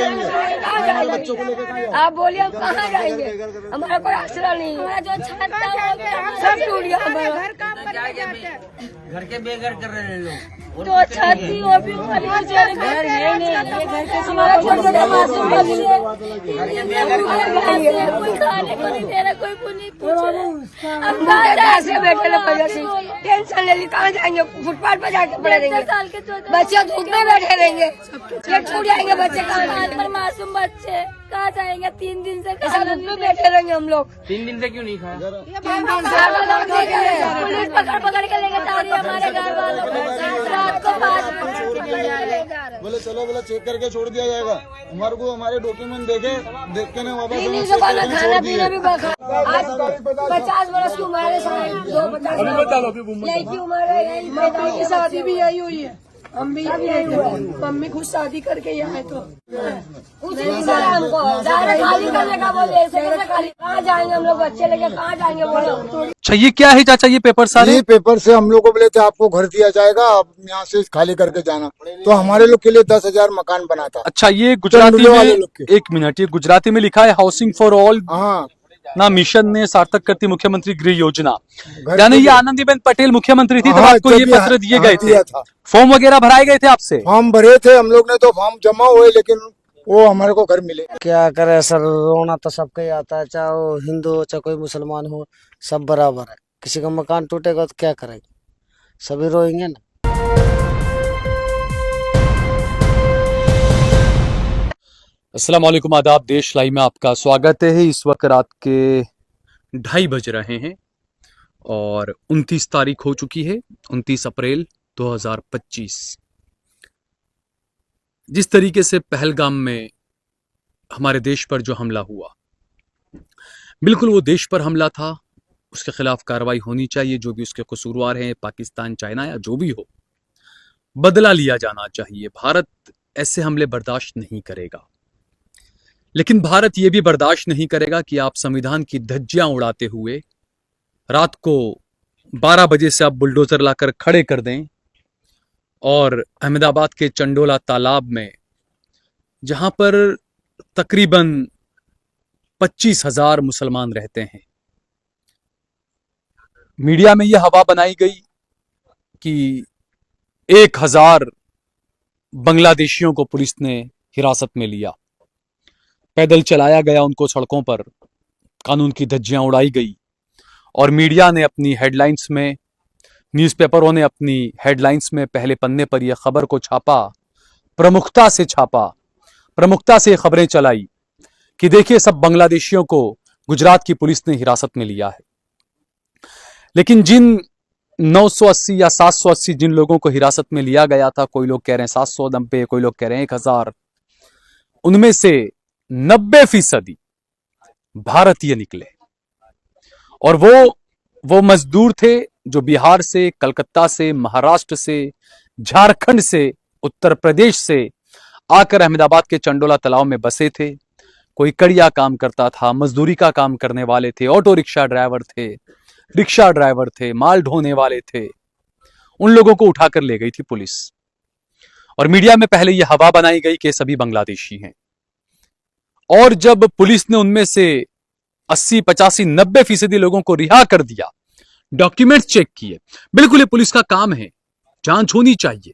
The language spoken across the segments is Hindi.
बच्चों को लेकर आप बोलिए हम कहाँ जाएंगे? हमारा कोई आसरा नहीं है, जो छत सब टूट गया हमारा। घर के बेघर कर रहे हैं लोग। तो छत थी वो भी घर है नहीं, हमारा छोटे मासूम बच्चे कोई खाने को नहीं दे रहा, कोई को नहीं पूछ रहा। अब कहाँ ऐसे बैठे लोग टेंशन ले ली, कहाँ जाएंगे? फुटपाथ पर जाके पड़े रहेंगे, बच्चे धूप में बैठे रहेंगे, छूट जाएंगे बच्चे। कहाँ मासूम बच्चे कहाँ जाएंगे? 3 दिन से धूप में बैठे रहेंगे हम लोग। 3 दिन से क्यों नहीं खाया? पुलिस पकड़ के लेके जा रही है हमारे घर वालों को। रात को 5 बजे बोले चलो, बोला चेक करके छोड़ दिया जाएगा। हमारे को हमारे डॉक्यूमेंट देख के ना वापस खाना पीना भी आज 50 बरस की उम्र है, लड़की उम्र है, मम्मी की शादी भी यही हुई है, हम भी यही हुए। मम्मी खुद शादी करके यहाँ है तो कुछ नहीं करा हमको, डायरेक्ट खाली करने का बोले। ऐसे कैसे खाली? कहाँ जाएंगे हम लोग? बच्चे लेके कहाँ जाएंगे बोलो? अच्छा, ये क्या है चाचा? ये पेपर सारे? ये पेपर से हम लोग को बोले थे आपको घर दिया जाएगा, आप यहाँ से खाली करके जाना। तो हमारे लोग के लिए 10,000 मकान बना था। अच्छा, ये गुजराती वाले में, लोग के। 1 मिनट, ये गुजराती में लिखा है हाउसिंग फॉर ऑल हाँ, ना मिशन ने सार्थक करती मुख्यमंत्री गृह योजना। घर यानी के ये आनंदीबेन पटेल मुख्यमंत्री थी, तब हाँ, आपको ये जब पत्र दिए हाँ, गए थे? दिया था। फॉर्म वगैरह भराए गए थे आपसे? फॉर्म भरे थे हम लोग ने, तो फॉर्म जमा हुए, लेकिन वो हमारे को घर मिले। क्या करे सर, रोना तो सबका ही आता है, चाहे वो हिंदू हो चाहे कोई मुसलमान हो, सब बराबर है। किसी का मकान टूटेगा तो क्या करेंगे, सभी रोएंगे ना। अस्सलाम वालेकुम, आदाब। देश लाइव में आपका स्वागत है। इस वक्त रात के 2:30 बज रहे हैं और 29 तारीख हो चुकी है, 29 अप्रैल 2025। जिस तरीके से पहलगाम में हमारे देश पर जो हमला हुआ, बिल्कुल वो देश पर हमला था, उसके खिलाफ कार्रवाई होनी चाहिए। जो भी उसके कसूरवार हैं, पाकिस्तान, चाइना या जो भी हो, बदला लिया जाना चाहिए। भारत ऐसे हमले बर्दाश्त नहीं करेगा। लेकिन भारत ये भी बर्दाश्त नहीं करेगा कि आप संविधान की धज्जियां उड़ाते हुए रात को 12 बजे से आप बुलडोजर लाकर खड़े कर दें और अहमदाबाद के चंडोला तालाब में, जहां पर तकरीबन 25,000 मुसलमान रहते हैं, मीडिया में यह हवा बनाई गई कि 1,000 बांग्लादेशियों को पुलिस ने हिरासत में लिया, पैदल चलाया गया उनको सड़कों पर, कानून की धज्जियां उड़ाई गई। और मीडिया ने अपनी हेडलाइंस में, न्यूज़पेपरों ने अपनी हेडलाइंस में पहले पन्ने पर यह खबर को छापा, प्रमुखता से छापा, प्रमुखता से खबरें चलाई कि देखिए सब बांग्लादेशियों को गुजरात की पुलिस ने हिरासत में लिया है। लेकिन जिन 980 या 780 जिन लोगों को हिरासत में लिया गया था, कोई लोग कह रहे हैं 790, कोई लोग कह रहे हैं 1,000, उनमें से 90% भारतीय निकले। और वो मजदूर थे जो बिहार से, कलकत्ता से, महाराष्ट्र से, झारखंड से, उत्तर प्रदेश से आकर अहमदाबाद के चंडोला तालाब में बसे थे। कोई कड़िया काम करता था, मजदूरी का काम करने वाले थे, ऑटो रिक्शा ड्राइवर थे, रिक्शा ड्राइवर थे, माल ढोने वाले थे। उन लोगों को उठाकर ले गई थी पुलिस। और मीडिया में पहले यह हवा बनाई गई कि सभी बांग्लादेशी हैं। और जब पुलिस ने उनमें से 80, 85, 90% लोगों को रिहा कर दिया, डॉक्यूमेंट्स चेक किए, बिल्कुल ये पुलिस का काम है, जांच होनी चाहिए।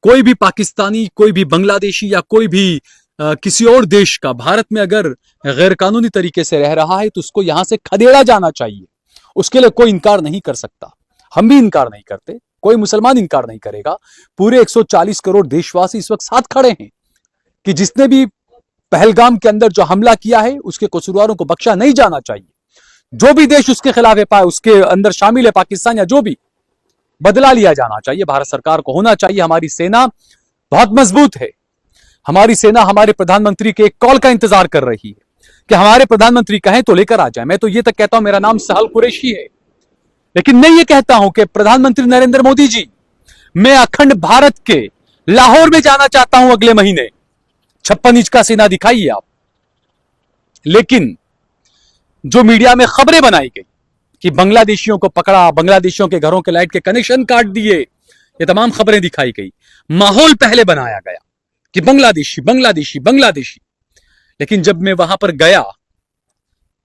कोई भी पाकिस्तानी, कोई भी बांग्लादेशी या कोई भी किसी और देश का भारत में अगर गैर कानूनी तरीके से रह रहा है तो उसको यहां से खदेड़ा जाना चाहिए। उसके लिए कोई इनकार नहीं कर सकता, हम भी इनकार नहीं करते, कोई मुसलमान इनकार नहीं करेगा। पूरे 140 करोड़ देशवासी इस वक्त साथ खड़े हैं कि जिसने भी पहलगाम के अंदर जो हमला किया है उसके कसूरवारों को बख्शा नहीं जाना चाहिए। जो भी देश उसके खिलाफ है, उसके अंदर शामिल है, पाकिस्तान या जो भी, बदला लिया जाना चाहिए। भारत सरकार को होना चाहिए। हमारी सेना बहुत मजबूत है। हमारी सेना हमारे प्रधानमंत्री के एक कॉल का इंतजार कर रही है कि हमारे प्रधानमंत्री कहें तो लेकर आ जाए। मैं तो ये तक कहता हूं मेरा नाम सहल कुरैशी है, लेकिन मैं ये कहता हूं कि प्रधानमंत्री नरेंद्र मोदी जी, मैं अखंड भारत के लाहौर में जाना चाहता हूं अगले महीने। 56 इंच का सेना दिखाइए आप। लेकिन जो मीडिया में खबरें बनाई गई कि बांग्लादेशियों को पकड़ा, बांग्लादेशियों के घरों के लाइट के कनेक्शन काट दिए, ये तमाम खबरें दिखाई गई। माहौल पहले बनाया गया कि बांग्लादेशी बांग्लादेशी बांग्लादेशी। लेकिन जब मैं वहां पर गया,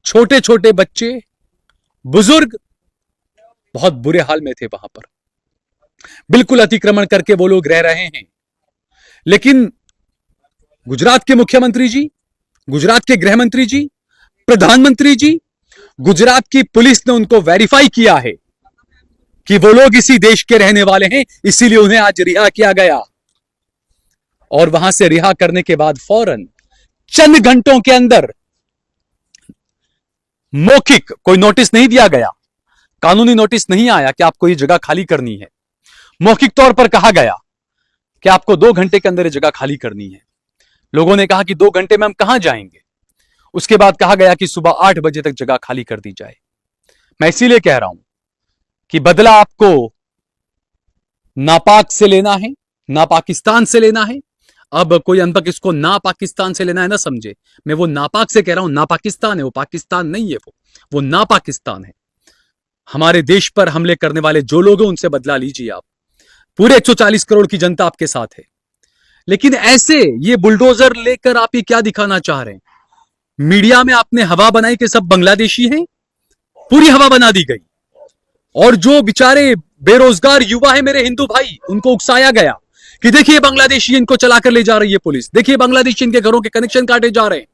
छोटे छोटे बच्चे, बुजुर्ग बहुत बुरे हाल में थे वहां पर। बिल्कुल अतिक्रमण करके वो लोग रह रहे हैं। लेकिन गुजरात के मुख्यमंत्री जी, गुजरात के गृह मंत्री जी, प्रधानमंत्री जी, गुजरात की पुलिस ने उनको वेरीफाई किया है कि वो लोग इसी देश के रहने वाले हैं, इसीलिए उन्हें आज रिहा किया गया। और वहां से रिहा करने के बाद फौरन चंद घंटों के अंदर मौखिक कोई नोटिस नहीं दिया गया, कानूनी नोटिस नहीं आया कि आपको ये जगह खाली करनी है। मौखिक तौर पर कहा गया कि आपको 2 घंटे के अंदर ये जगह खाली करनी है। लोगों ने कहा कि 2 घंटे में हम कहां जाएंगे। उसके बाद कहा गया कि सुबह 8 बजे तक जगह खाली कर दी जाए। मैं इसीलिए कह रहा हूं कि बदला आपको नापाक से लेना है, ना पाकिस्तान से लेना है। अब कोई अनपक इसको ना पाकिस्तान से लेना है ना समझे, मैं वो नापाक से कह रहा हूं, ना पाकिस्तान है वो, पाकिस्तान नहीं है वो ना पाकिस्तान है। हमारे देश पर हमले करने वाले जो लोग हैं उनसे बदला लीजिए आप। पूरे 140 करोड़ की जनता आपके साथ है। लेकिन ऐसे ये बुलडोजर लेकर आप ये क्या दिखाना चाह रहे हैं? मीडिया में आपने हवा बनाई कि सब बांग्लादेशी हैं, पूरी हवा बना दी गई। और जो बेचारे बेरोजगार युवा है मेरे हिंदू भाई, उनको उकसाया गया कि देखिए बांग्लादेशी इनको चलाकर ले जा रही है पुलिस, देखिए बांग्लादेशी इनके घरों के कनेक्शन काटे जा रहे हैं।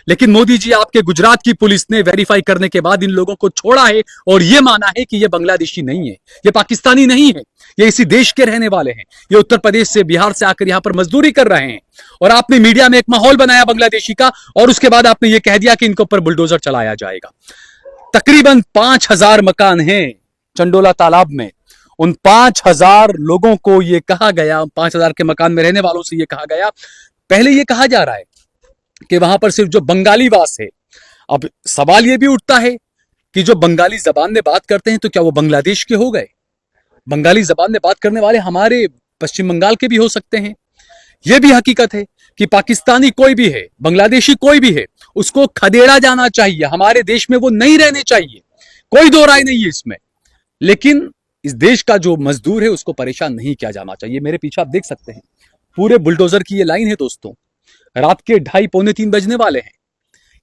लेकिन मोदी जी, आपके गुजरात की पुलिस ने वेरीफाई करने के बाद इन लोगों को छोड़ा है और यह माना है कि ये बांग्लादेशी नहीं है, ये पाकिस्तानी नहीं है, ये इसी देश के रहने वाले हैं। ये उत्तर प्रदेश से, बिहार से आकर यहां पर मजदूरी कर रहे हैं। और आपने मीडिया में एक माहौल बनाया बांग्लादेशी का, और उसके बाद आपने ये कह दिया कि इनके ऊपर बुलडोजर चलाया जाएगा। तकरीबन 5000 मकान हैं चंडोला तालाब में। उन 5000 लोगों को यह कहा गया, 5000 के मकान में रहने वालों से यह कहा गया, पहले यह कहा जा रहा है कि वहां पर सिर्फ जो बंगाली वास है। अब सवाल यह भी उठता है कि जो बंगाली जबान में बात करते हैं तो क्या वो बांग्लादेश के हो गए? बंगाली जबान में बात करने वाले हमारे पश्चिम बंगाल के भी हो सकते हैं। यह भी हकीकत है कि पाकिस्तानी कोई भी है, बांग्लादेशी कोई भी है, उसको खदेड़ा जाना चाहिए। हमारे देश में वो नहीं रहने चाहिए, कोई दो राय नहीं है इसमें। लेकिन इस देश का जो मजदूर है उसको परेशान नहीं किया जाना चाहिए। मेरे पीछे आप देख सकते हैं पूरे बुलडोजर की ये लाइन है दोस्तों। रात के 2:30 पौने 3 बजने वाले हैं।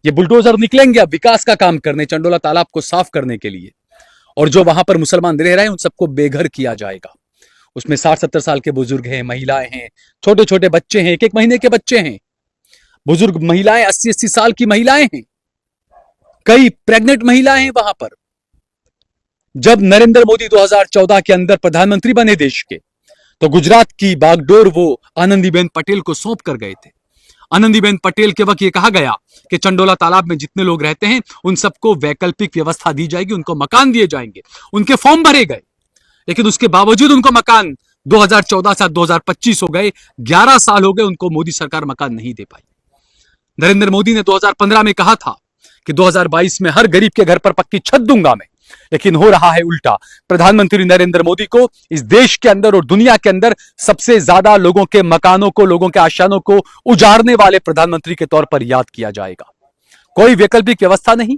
ये बुलडोजर निकलेंगे अब विकास का काम करने, चंडोला तालाब को साफ करने के लिए। और जो वहां पर मुसलमान रह रहे हैं उन सबको बेघर किया जाएगा। उसमें 60-70 साल के बुजुर्ग हैं, महिलाएं हैं, छोटे छोटे बच्चे हैं, 1-1 महीने के बच्चे हैं, बुजुर्ग महिलाएं, 80-80 साल की महिलाएं हैं, कई प्रेग्नेंट महिलाएं हैं वहां पर। जब नरेंद्र मोदी 2014 के अंदर प्रधानमंत्री बने देश के, तो गुजरात की बागडोर वो आनंदीबेन पटेल को सौंप कर गए थे। आनंदीबेन पटेल के वक्त ये कहा गया कि चंडोला तालाब में जितने लोग रहते हैं उन सबको वैकल्पिक व्यवस्था दी जाएगी, उनको मकान दिए जाएंगे। उनके फॉर्म भरे गए, लेकिन उसके बावजूद उनको मकान 2014 से 2025 हो गए, 11 साल हो गए, उनको मोदी सरकार मकान नहीं दे पाई। नरेंद्र मोदी ने 2015 में कहा था कि 2022 में हर गरीब के घर पर पक्की छत दूंगा मैं, लेकिन हो रहा है उल्टा। प्रधानमंत्री नरेंद्र मोदी को इस देश के अंदर और दुनिया के अंदर सबसे ज्यादा लोगों के मकानों को, लोगों के आशानों को उजाड़ने वाले प्रधानमंत्री के तौर पर याद किया जाएगा। कोई वैकल्पिक व्यवस्था नहीं,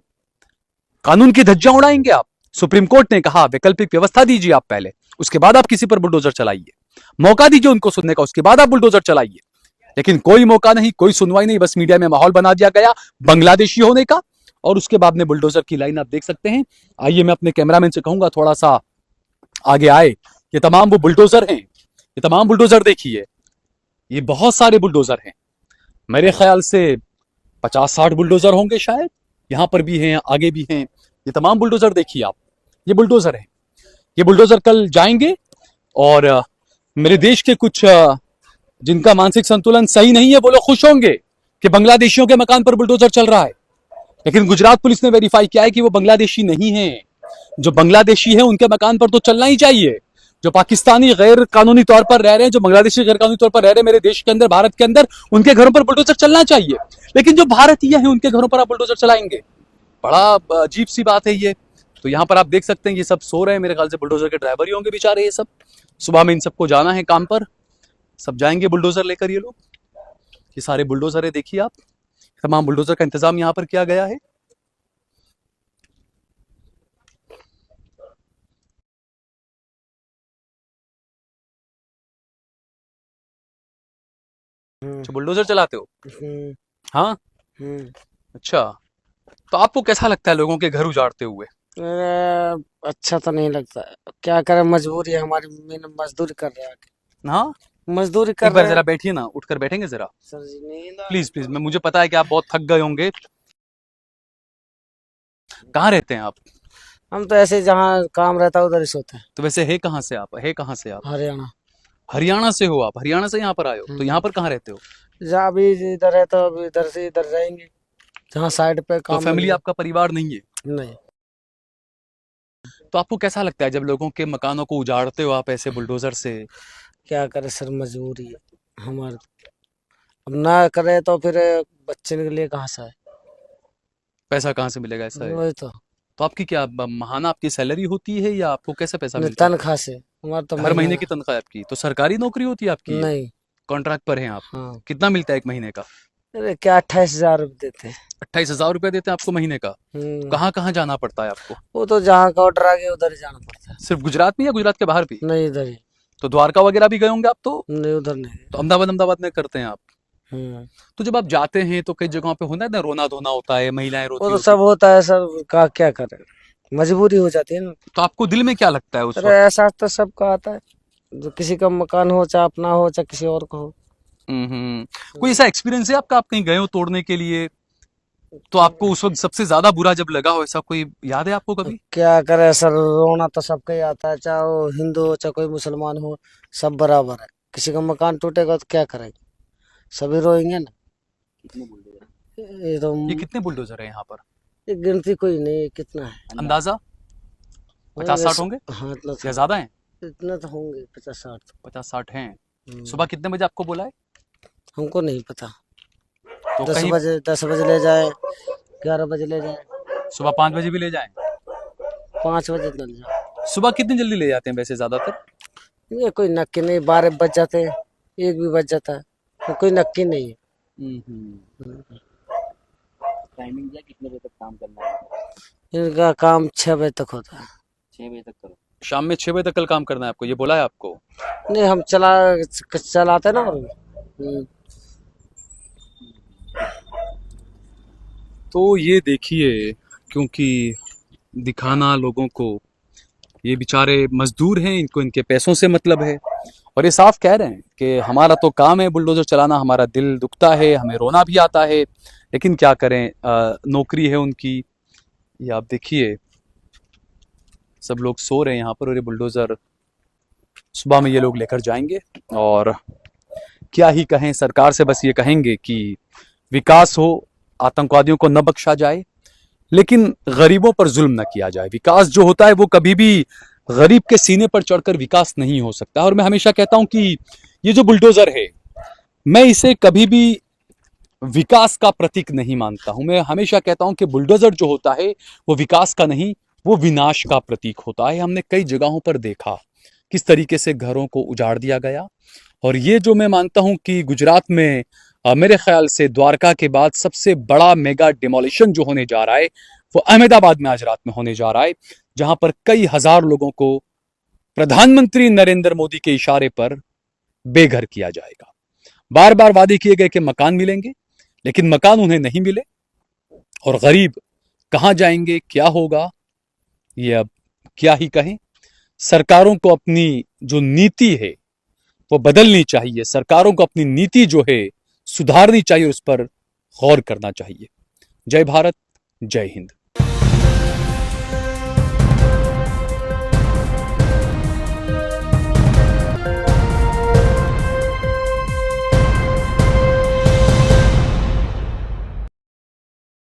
कानून की धज्जियां उड़ाएंगे आप। सुप्रीम कोर्ट ने कहा वैकल्पिक व्यवस्था दीजिए आप पहले, उसके बाद आप किसी पर बुलडोजर चलाइए। मौका दीजिए उनको सुनने का, उसके बाद आप बुलडोजर चलाइए। लेकिन कोई मौका नहीं, कोई सुनवाई नहीं, बस मीडिया में माहौल बना दिया गया बांग्लादेशी होने का। और उसके बाद में बुलडोजर की लाइन आप देख सकते हैं। आइए मैं अपने कैमरामैन से कहूंगा थोड़ा सा आगे आए। ये तमाम वो बुलडोजर हैं, ये तमाम बुलडोजर देखिए, ये बहुत सारे बुलडोजर हैं। मेरे ख्याल से 50-60 बुलडोजर होंगे शायद, यहां पर भी हैं, आगे भी हैं। ये तमाम बुलडोजर देखिए आप, ये बुलडोजर हैं। ये बुलडोजर कल जाएंगे और मेरे देश के कुछ जिनका मानसिक संतुलन सही नहीं है वो लोग खुश होंगे कि बांग्लादेशियों के मकान पर बुलडोजर चल रहा है। लेकिन गुजरात पुलिस ने वेरीफाई किया है कि वो बांग्लादेशी नहीं है। जो बांग्लादेशी है उनके मकान पर तो चलना ही चाहिए। जो पाकिस्तानी गैर कानूनी तौर पर रह रहे हैं, जो बांग्लादेशी गैर कानूनी तौर पर रह रहे हैं मेरे देश के अंदर, भारत के अंदर, उनके घरों पर बुलडोजर चलना चाहिए। लेकिन जो भारतीय हैं उनके घरों पर आप बुलडोजर चलाएंगे, बड़ा अजीब सी बात है ये। तो यहाँ पर आप देख सकते हैं ये सब सो रहे हैं, मेरे ख्याल से बुलडोजर के ड्राइवर ही होंगे बेचारे। ये सब सुबह में इन सबको जाना है काम पर, सब जाएंगे बुलडोजर लेकर ये लोग। ये सारे बुलडोजर है, देखिए आप, तमाम बुलडोजर का इंतजाम यहाँ पर किया गया है। बुलडोजर चलाते हो? हाँ, अच्छा, तो आपको कैसा लगता है लोगों के घर उजाड़ते हुए? अच्छा तो नहीं लगता है। क्या करें, मजबूरी है हमारी, मजदूरी कर रहे हैं, हाँ, मजदूरी एक कर बार रहे जरा हैं। बैठिए ना, उठकर बैठेंगे जरा, सर जी नींद आ प्लीज प्लीज। मैं मुझे पता है कि आप बहुत थक गए होंगे। कहाँ रहते हैं आप? हम तो ऐसे जहाँ काम रहता है उधर ही सोते हैं। तो वैसे है कहाँ से आप? है कहाँ से आप? हरियाणा। हरियाणा से हो आप? हरियाणा से यहाँ पर आए हो? तो यहाँ पर कहाँ रहते हो? जहाँ भी इधर है तो अभी इधर से इधर जाएंगे, जहाँ साइड पे तो काम फैमिली मिले। आपका परिवार नहीं है? नहीं। तो आपको कैसा लगता है जब लोगों के मकानों को उजाड़ते हो आप ऐसे बुलडोजर से? क्या करे सर, मजबूरी है हमारे। अब ना करे तो फिर बच्चे के लिए कहाँ से आए? पैसा कहाँ से मिलेगा, ऐसा है? वही तो। तो आपकी क्या महाना आपकी सैलरी होती है या आपको कैसे पैसा नहीं, मिलता है? तनख्वाह से हमारा तो हर महीने महीना। की तनख्वाह है आपकी? तो सरकारी नौकरी होती है आपकी? नहीं। कॉन्ट्रैक्ट पर हैं आप? हाँ। कितना मिलता है एक महीने का? अरे क्या 28,000 रुपये देते हैं। 28,000 रुपए देते हैं आपको महीने का? कहाँ कहाँ जाना पड़ता है आपको? वो तो जहाँ का ऑर्डर आ गया उधर ही जाना पड़ता है। सिर्फ गुजरात में या गुजरात के बाहर भी? नहीं, इधर ही। तो द्वारका वगैरह भी गए होंगे आप तो? नहीं, उधर नहीं। तो अहमदाबाद में करते हैं आप? तो जब आप जाते हैं तो कई जगहों पे होता है ना, रोना धोना होता है, महिलाएं रोती वो तो होती सब होता है सर, का क्या करे, मजबूरी हो जाती है ना। तो आपको दिल में क्या लगता है उस अरे वक्त? एहसास तो सबका आता है, जो किसी का मकान हो, चाहे अपना हो चाहे किसी और का हो। कोई ऐसा एक्सपीरियंस है आपका, आप कहीं गए हो तोड़ने के लिए, तो आपको उस वक्त सबसे ज्यादा बुरा जब लगा हो, ऐसा कोई याद है आपको कभी? क्या करे सर, रोना तो सबका ही आता है, चाहे वो हिंदू हो चाहे कोई मुसलमान हो, सब बराबर है। किसी का मकान टूटेगा तो क्या करेंगे, सभी रोएंगे ना। ये तो ये कितने बुलडोजर है यहाँ पर? ये गिनती कोई नहीं, कितना है अंदाजा 50-60 होंगे हाँ, इतना या ज्यादा है? इतना तो होंगे 50-60। 50-60 हैं। सुबह कितने बजे आपको बुलाए? हमको नहीं पता। तो 10 कहीं बजे 10 बजे ले जाए, 11 बजे ले जाए, सुबह 5 बजे भी ले जाएं? 5 बजे ले जाए। सुबह कितनी जल्दी ले जाते हैं वैसे ज्यादातर? ये कोई नक्की नहीं, 12 बज जाते हैं, 1 भी बज जाता है, तो कोई नक्की नहीं है। टाइमिंग क्या, कितने बजे तक काम करना है? इनका काम 6 बजे तक होता है। 6 बजे तक करो। शाम में 6 बजे तक कल काम करना है आपको, ये बोला है आपको? नहीं, हम चलाते ना। तो ये देखिए, क्योंकि दिखाना लोगों को, ये बेचारे मजदूर हैं, इनको इनके पैसों से मतलब है, और ये साफ कह रहे हैं कि हमारा तो काम है बुलडोजर चलाना, हमारा दिल दुखता है, हमें रोना भी आता है, लेकिन क्या करें, नौकरी है उनकी। ये आप देखिए, सब लोग सो रहे हैं यहाँ पर, और ये बुलडोजर सुबह में ये लोग लेकर जाएंगे। और क्या ही कहें, सरकार से बस ये कहेंगे कि विकास हो, आतंकवादियों को न बख्शा जाए, लेकिन गरीबों पर जुल्म न किया जाए। विकास जो होता है वो कभी भी गरीब के सीने पर चढ़कर विकास नहीं हो सकता। और मैं हमेशा कहता हूं कि ये जो बुलडोजर है, मैं इसे कभी भी विकास का प्रतीक नहीं मानता हूं। मैं हमेशा कहता हूं कि बुलडोजर जो होता है वो विकास का नहीं, वो विनाश का प्रतीक होता है। हमने कई जगहों पर देखा किस तरीके से घरों को उजाड़ दिया गया, और ये जो मैं मानता हूं कि गुजरात में मेरे ख्याल से द्वारका के बाद सबसे बड़ा मेगा डिमोलिशन जो होने जा रहा है वो अहमदाबाद में आज रात में होने जा रहा है, जहां पर कई हजार लोगों को प्रधानमंत्री नरेंद्र मोदी के इशारे पर बेघर किया जाएगा। बार बार वादे किए गए कि मकान मिलेंगे, लेकिन मकान उन्हें नहीं मिले, और गरीब कहां जाएंगे, क्या होगा, ये अब क्या ही कहें। सरकारों को अपनी जो नीति है वो बदलनी चाहिए, सरकारों को अपनी नीति जो है सुधारनी चाहिए, उस पर गौर करना चाहिए। जय भारत, जय हिंद।